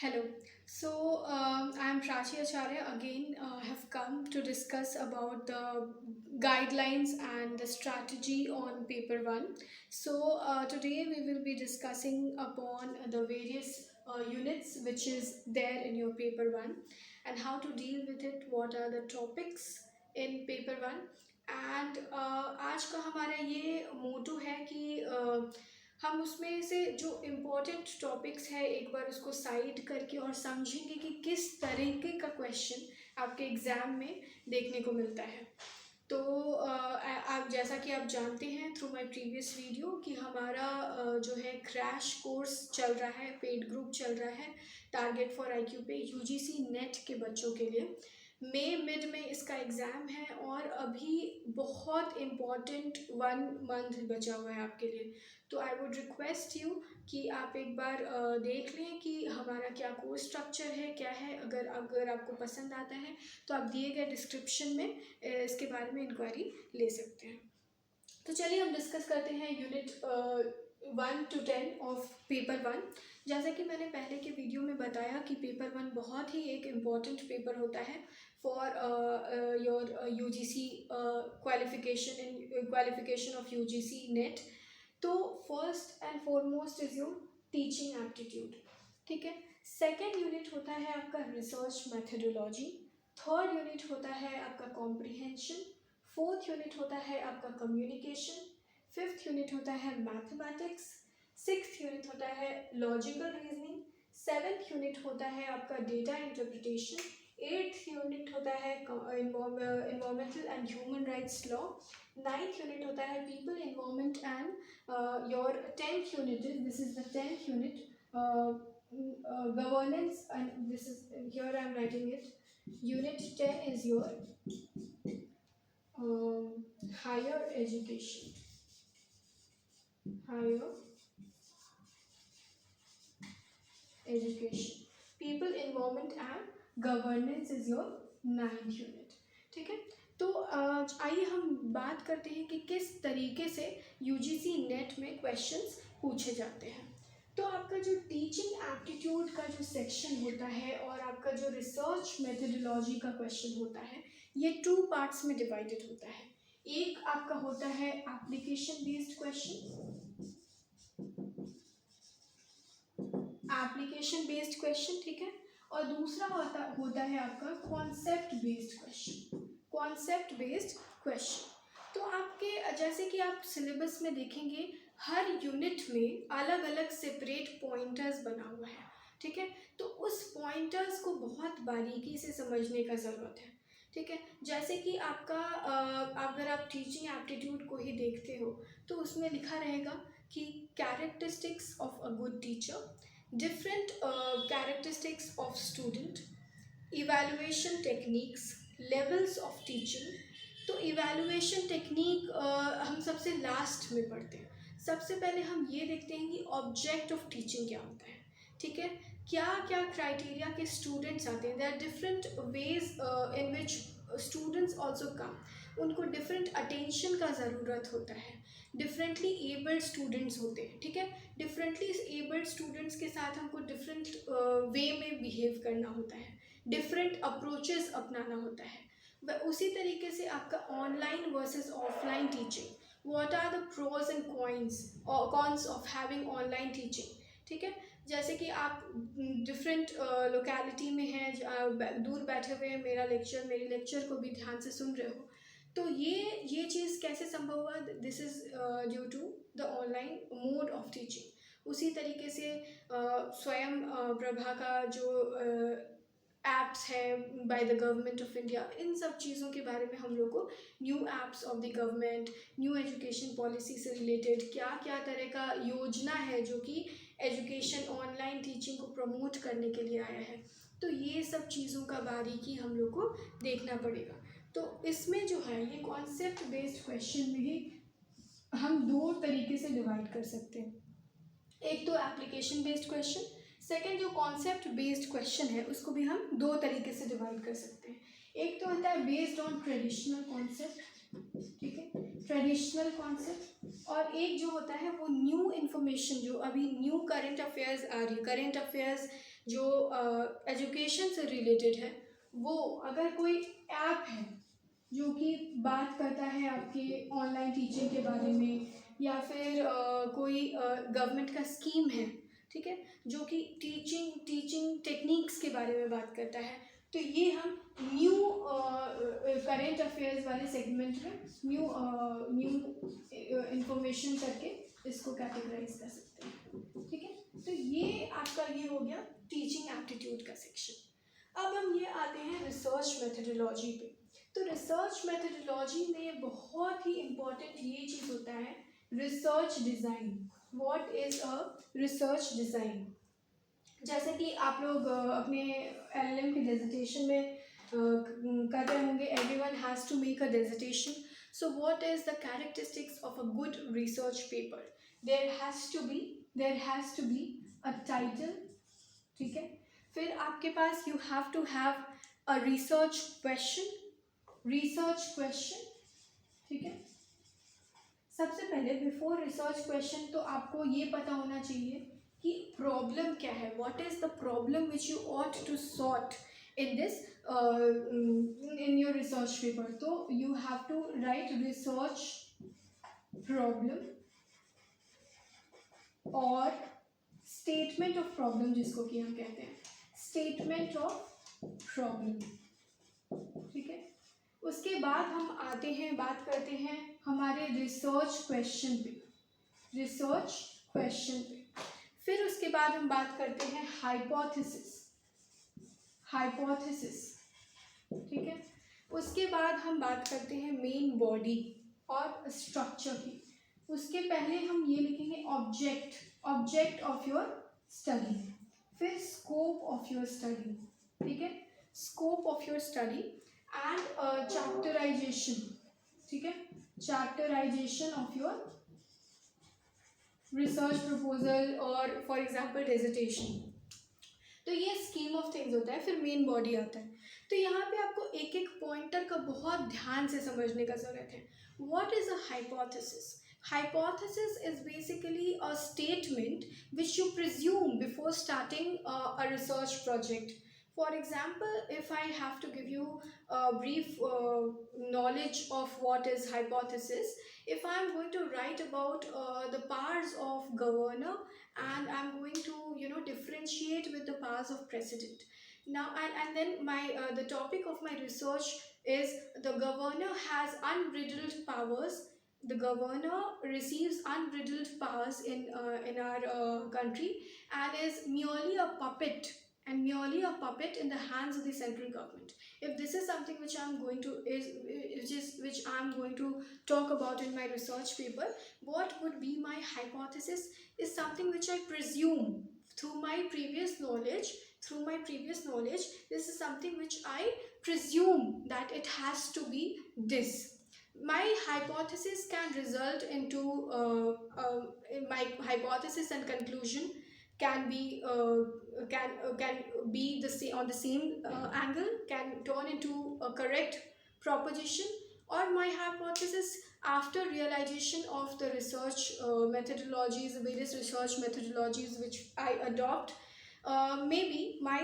Hello. I am Prachi Acharya again have come to discuss about the guidelines and the strategy on paper one. Today we will be discussing upon the various units which is there in your paper one and how to deal with it, what are the topics in paper one and आज का हमारा ये मोटो है कि हम उसमें से जो इम्पोर्टेंट टॉपिक्स है एक बार उसको साइड करके और समझेंगे कि किस तरीके का क्वेश्चन आपके एग्ज़ाम में देखने को मिलता है। तो आप जैसा कि आप जानते हैं थ्रू माय प्रीवियस वीडियो कि हमारा जो है क्रैश कोर्स चल रहा है, पेड ग्रुप चल रहा है टारगेट फॉर आईक्यू पे यूजीसी नेट के बच्चों के लिए। मई मिड में इसका एग्ज़ाम है और अभी बहुत इम्पॉर्टेंट 1 मंथ बचा हुआ है आपके लिए। तो आई वुड रिक्वेस्ट यू कि आप एक बार देख लें कि हमारा क्या कोर्स स्ट्रक्चर है, क्या है। अगर अगर आपको पसंद आता है तो आप दिए गए डिस्क्रिप्शन में इसके बारे में इंक्वायरी ले सकते हैं। तो चलिए हम डिस्कस करते हैं unit 1 to 10 of paper one. जैसा कि मैंने पहले के वीडियो में बताया कि पेपर वन बहुत ही एक इम्पॉर्टेंट पेपर होता है for your UGC qualification of UGC NET. तो first and foremost is your teaching aptitude, ठीक है। सेकेंड यूनिट होता है आपका रिसर्च मेथडोलॉजी। थर्ड यूनिट होता है आपका कॉम्प्रिहेंशन। फोर्थ यूनिट होता है आपका कम्युनिकेशन। फिफ्थ यूनिट होता है मैथमेटिक्स। सिक्स्थ यूनिट होता है लॉजिकल रीजनिंग। सेवेंथ यूनिट होता है आपका डेटा इंटरप्रिटेशन। एट्थ यूनिट होता है environmental and human rights law. Ninth unit होता है people environment and your tenth unit is this is the tenth unit governance, and this is here I am writing it. Unit 10 is your higher education. Higher education, people environment and governance is your 9th unit, ठीक है। तो आइए हम बात करते हैं कि किस तरीके से यूजीसी नेट में क्वेश्चंस पूछे जाते हैं। तो आपका जो टीचिंग एप्टीट्यूड का जो सेक्शन होता है और आपका जो रिसर्च मेथडोलॉजी का क्वेश्चन होता है ये 2 पार्ट्स में डिवाइडेड होता है। एक आपका होता है application based question, application based question, ठीक है। और दूसरा होता है आपका concept based question, concept based question. तो आपके जैसे कि आप सिलेबस में देखेंगे हर यूनिट में अलग अलग सेपरेट पॉइंटर्स बना हुआ है, ठीक है। तो उस पॉइंटर्स को बहुत बारीकी से समझने का ज़रूरत है, ठीक है। जैसे कि आपका अगर आप टीचिंग एप्टीट्यूड को ही देखते हो तो उसमें लिखा रहेगा कि characteristics of a good teacher, different characteristics of student, evaluation techniques, levels of teaching। तो evaluation टेक्निक हम सबसे लास्ट में पढ़ते हैं। सबसे पहले हम ये देखते हैं कि ऑब्जेक्ट ऑफ टीचिंग क्या होता है, ठीक है। क्या क्या क्राइटेरिया के स्टूडेंट्स आते हैं, there are different ways in which students also come, उनको डिफरेंट अटेंशन का ज़रूरत होता है, डिफरेंटली एबल्ड स्टूडेंट्स होते हैं, ठीक है। डिफरेंटली एबल्ड स्टूडेंट्स के साथ हमको डिफरेंट वे में बिहेव करना होता है, डिफरेंट अप्रोचेस अपनाना होता है। वह उसी तरीके से आपका online versus offline teaching, what are the pros and cons of having online teaching, ठीक है। जैसे कि आप डिफरेंट लोकेलिटी में हैं, दूर बैठे हुए हैं, मेरे लेक्चर को भी ध्यान से सुन रहे हो, तो ये चीज़ कैसे संभव हुआ, this is due to the online mode of teaching. उसी तरीके से स्वयं प्रभा का जो एप्स है by the government of India, इन सब चीज़ों के बारे में हम लोग को new apps of the government, new education policy से रिलेटेड क्या क्या तरह का योजना है जो कि एजुकेशन ऑनलाइन टीचिंग को प्रमोट करने के लिए आया है, तो ये सब चीज़ों का बारीकी हम लोग को देखना पड़ेगा। तो इसमें जो है ये कॉन्सेप्ट बेस्ड क्वेश्चन में ही हम 2 तरीके से डिवाइड कर सकते हैं। एक तो एप्लीकेशन बेस्ड क्वेश्चन, सेकंड जो कॉन्सेप्ट बेस्ड क्वेश्चन है उसको भी हम 2 तरीके से डिवाइड कर सकते हैं। एक तो होता है बेस्ड ऑन ट्रेडिशनल कॉन्सेप्ट, ठीक है। ट्रेडिशनल कॉन्सेप्ट, और एक जो होता है वो न्यू इन्फॉर्मेशन, जो अभी न्यू करंट अफेयर्स आ रही है, करंट अफेयर्स जो एजुकेशन से रिलेटेड है, वो अगर कोई ऐप है जो कि बात करता है आपके ऑनलाइन टीचिंग के बारे में, या फिर कोई गवर्नमेंट का स्कीम है, ठीक है, जो कि टीचिंग टेक्निक्स के बारे में बात करता है, तो ये हम न्यू करेंट अफेयर्स वाले सेगमेंट में न्यू इंफॉर्मेशन करके इसको कैटेगराइज कर सकते हैं, ठीक है। तो ये आपका ये हो गया टीचिंग एप्टीट्यूड का सेक्शन। अब हम ये आते हैं रिसर्च मेथडोलॉजी पे। तो रिसर्च मेथडोलॉजी में बहुत ही इम्पोर्टेंट ये चीज़ होता है research design. What is a research design? जैसे कि आप लोग अपने एलएलएम के डिसर्टेशन में कर रहे होंगे, everyone has to make a dissertation. So what is the characteristics of a good research paper? There has to be a title, ठीक है। फिर आपके पास you have to have a research question, ठीक है। सबसे पहले बिफोर रिसर्च क्वेश्चन तो आपको ये पता होना चाहिए कि प्रॉब्लम क्या है, what is the problem which you ought to sort in this in your research paper. तो you have to write research problem और स्टेटमेंट ऑफ प्रॉब्लम, जिसको कि हम कहते हैं स्टेटमेंट ऑफ प्रॉब्लम, ठीक है। उसके बाद हम आते हैं, बात करते हैं हमारे रिसर्च क्वेश्चन पे, फिर उसके बाद हम बात करते हैं हाइपोथेसिस, ठीक है। उसके बाद हम बात करते हैं मेन बॉडी और स्ट्रक्चर की। उसके पहले हम ये लिखेंगे ऑब्जेक्ट ऑफ योर स्टडी, फिर स्कोप ऑफ योर स्टडी, ठीक है, scope of your study and chapterisation, ठीक है, chapterisation of your research proposal और फॉर एग्जांपल डिसर्टेशन। तो ये स्कीम ऑफ थिंग्स होता है। फिर मेन बॉडी आता है। तो यहाँ पे आपको एक एक पॉइंटर का बहुत ध्यान से समझने का ज़रूरत है। What is a hypothesis? Hypothesis is basically a statement which you presume before starting a research project. For example, if I have to give you a brief knowledge of what is hypothesis, if I am going to write about the powers of governor, and I'm going to differentiate with the powers of president. Now and then my the topic of my research is the governor has unbridled powers. The governor receives unbridled powers in our country and is merely a puppet in the hands of the central government. If this is something which I'm going to which I'm going to talk about in my research paper, what would be my hypothesis is something which I presume through my previous knowledge. This is something which I presume that it has to be this. My hypothesis can result into my hypothesis and conclusion can be the same on the same angle, can turn into a correct proposition, or my hypothesis after realization of the research methodologies, various research methodologies which I adopt, maybe my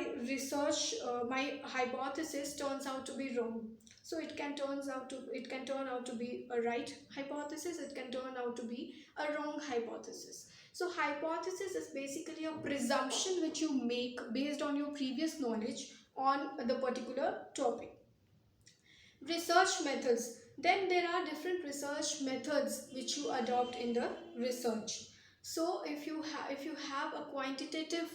hypothesis turns out to be wrong. So it can turn out to be a right hypothesis, it can turn out to be a wrong hypothesis. So hypothesis is basically a presumption which you make based on your previous knowledge on the particular topic. Research methods. Then there are different research methods which you adopt in the research. So if you have a quantitative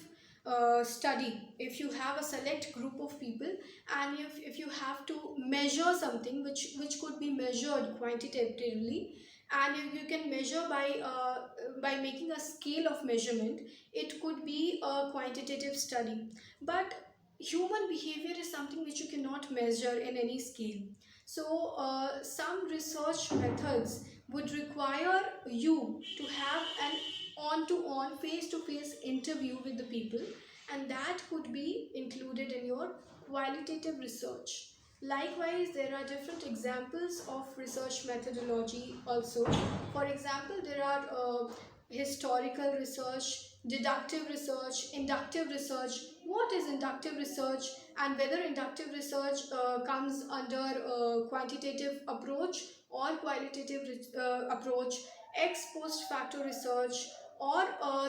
study, if you have a select group of people, and if you have to measure something which could be measured quantitatively, and you can measure by making a scale of measurement, it could be a quantitative study. But human behavior is something which you cannot measure in any scale. So some research methods would require you to have an on-to-on, face-to-face interview with the people, and that could be included in your qualitative research. Likewise, there are different examples of research methodology also. For example, there are historical research, deductive research, inductive research. What is inductive research, and whether inductive research comes under quantitative approach or qualitative approach, ex post facto research, or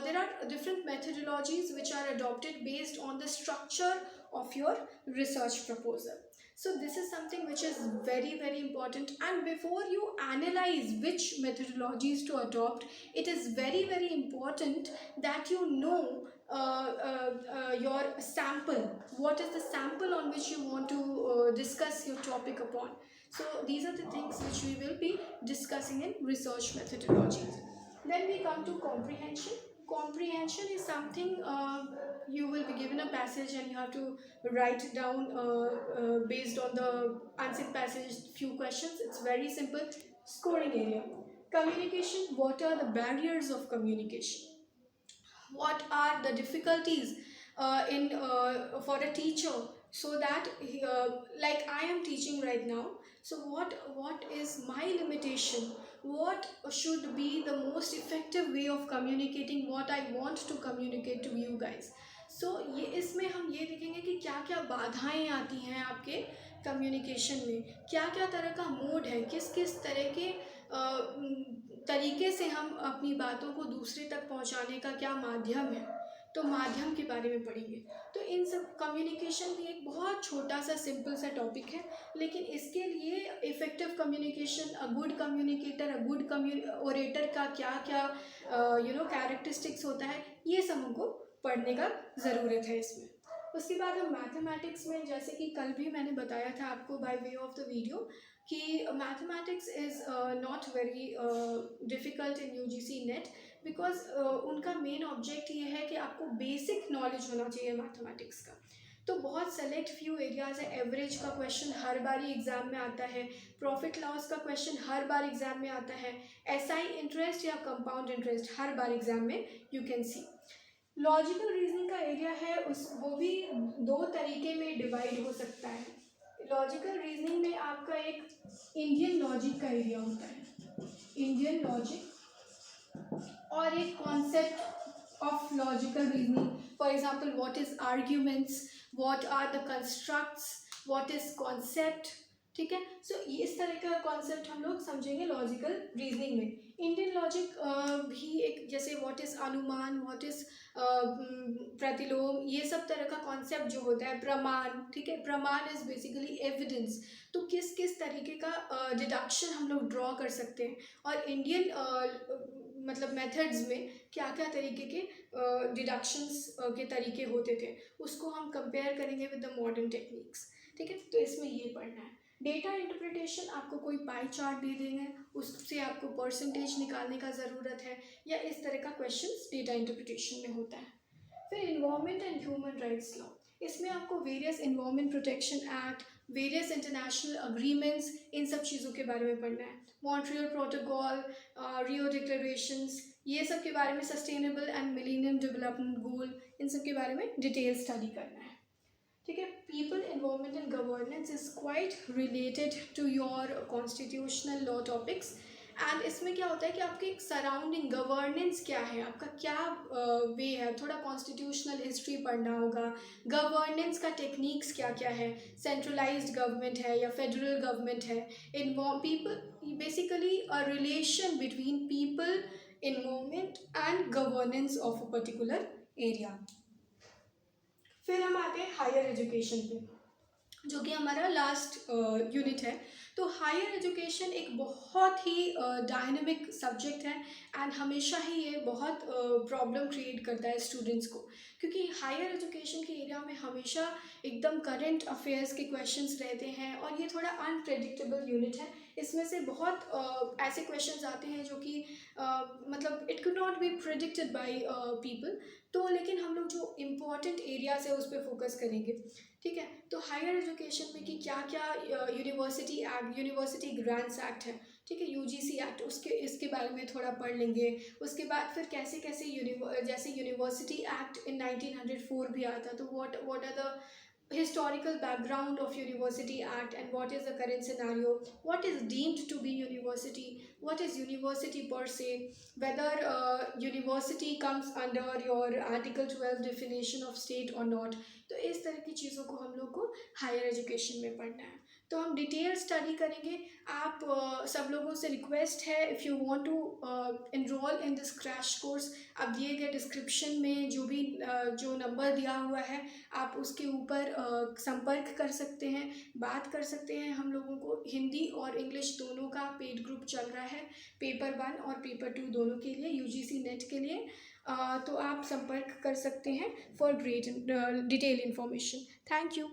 there are different methodologies which are adopted based on the structure of your research proposal. So this is something which is very very important, and before you analyze which methodologies to adopt, it is very very important that you know your sample. What is the sample on which you want to discuss your topic upon? So these are the things which we will be discussing in research methodologies. Then we come to comprehension. Comprehension is something you will be given a passage and you have to write it down based on the answered passage, few questions. It's very simple. Scoring area. Communication. What are the barriers of communication? What are the difficulties in for a teacher, so that like I am teaching right now, so what is my limitation? What should be the most effective way of communicating what I want to communicate to you guys? So ये इसमें हम ये देखेंगे कि क्या क्या बाधाएं आती हैं आपके कम्युनिकेशन में, क्या क्या तरह का मोड है, किस किस तरह के तरीके से हम अपनी बातों को दूसरे तक पहुंचाने का क्या माध्यम है, तो माध्यम के बारे में पढ़ेंगे। तो इन सब कम्युनिकेशन भी एक बहुत छोटा सा सिंपल सा टॉपिक है, लेकिन इसके लिए effective communication, a good communicator, a good orator का क्या क्या कैरेक्टरिस्टिक्स होता है, ये सब हमको पढ़ने का ज़रूरत है इसमें। उसके बाद हम मैथमेटिक्स में, जैसे कि कल भी मैंने बताया था आपको by way of the video, कि mathematics is not very difficult in UGC NET, because उनका मेन ऑब्जेक्ट ये है कि आपको बेसिक नॉलेज होना चाहिए मैथमेटिक्स का। तो बहुत सेलेक्ट फ्यू एरियाज़ है। एवरेज का क्वेश्चन हर बार ही एग्ज़ाम में आता है, प्रॉफिट लॉस का क्वेश्चन हर बार एग्ज़ाम में आता है, एसआई इंटरेस्ट या कंपाउंड इंटरेस्ट हर बार एग्ज़ाम में you can see. Logical reasoning का एरिया है वो भी दो तरीके में डिवाइड हो सकता है। लॉजिकल रीजनिंग में आपका एक इंडियन लॉजिक का एरिया होता है, इंडियन लॉजिक, और एक concept of logical reasoning, for example what is arguments, what are the constructs, what is concept. ठीक है, सो इस तरह का कॉन्सेप्ट हम लोग समझेंगे लॉजिकल रीजनिंग में। इंडियन लॉजिक भी एक, जैसे व्हाट इज अनुमान, व्हाट इज प्रतिलोम, ये सब तरह का कॉन्सेप्ट जो होता है, प्रमाण। ठीक है, प्रमाण इज बेसिकली एविडेंस, तो किस किस तरीके का डिडक्शन हम लोग ड्रॉ कर सकते हैं, और इंडियन मतलब मेथड्स में क्या क्या तरीके के डिडक्शंस के तरीके होते थे, उसको हम कंपेयर करेंगे विद द मॉडर्न टेक्निक्स। ठीक है, तो इसमें ये पढ़ना है। डेटा इंटरप्रिटेशन, आपको कोई पाई चार्ट दे देंगे, उससे आपको परसेंटेज निकालने का ज़रूरत है, या इस तरह का क्वेश्चंस डेटा इंटरप्रिटेशन में होता है। फिर environment and human rights law, इसमें आपको various environment protection act, various international agreements, इन सब चीज़ों के बारे में पढ़ना है। मॉन्ट्रियल प्रोटोकॉल, रियो डिक्लेरेशंस, ये सब के बारे में, sustainable and millennium development goal, इन सब के बारे में डिटेल स्टडी करना है। ठीक है, people, environment and governance is quite related to your constitutional law topics. And इसमें क्या होता है कि आपके सराउंडिंग गवर्नेंस क्या है, आपका क्या वे है, थोड़ा कॉन्स्टिट्यूशनल हिस्ट्री पढ़ना होगा, गवर्नेंस का टेक्निक्स क्या क्या है, सेंट्रलाइज्ड गवर्नमेंट है या फेडरल गवर्नमेंट है, people, basically a relation between people, environment and governance of a particular area. फिर हम आते हैं हायर एजुकेशन पे, जो कि हमारा लास्ट यूनिट है। तो हायर एजुकेशन एक बहुत ही डायनेमिक सब्जेक्ट है, एंड हमेशा ही ये बहुत प्रॉब्लम क्रिएट करता है स्टूडेंट्स को, क्योंकि हायर एजुकेशन के एरिया में हमेशा एकदम करंट अफेयर्स के क्वेश्चंस रहते हैं, और ये थोड़ा अनप्रेडिक्टेबल यूनिट है। इसमें से बहुत ऐसे क्वेश्चंस आते हैं जो कि मतलब it could not be predicted by people. तो लेकिन हम लोग जो इम्पोर्टेंट एरियाज है उस पर फोकस करेंगे। ठीक है, तो हायर एजुकेशन में कि क्या क्या university act, university grants act है, ठीक है, यूजीसी एक्ट, उसके इसके बारे में थोड़ा पढ़ लेंगे। उसके बाद फिर कैसे कैसे जैसे यूनिवर्सिटी एक्ट इन 1904 भी आता, तो what are the historical background of University Act and what is the current scenario, what is deemed to be university, what is university per se, whether university comes under your Article 12 definition of state or not. तो इस तरह की चीज़ों को हम लोग को higher education में पढ़ना है, तो हम डिटेल स्टडी करेंगे। आप सब लोगों से रिक्वेस्ट है, if you want to enrol in this crash course, आप दिए गए डिस्क्रिप्शन में जो भी जो नंबर दिया हुआ है आप उसके ऊपर संपर्क कर सकते हैं, बात कर सकते हैं। हम लोगों को हिंदी और इंग्लिश दोनों का पेड ग्रुप चल रहा है, पेपर 1 और पेपर 2 दोनों के लिए, यूजीसी नेट के लिए। तो आप संपर्क कर सकते हैं for great detail information. Thank you.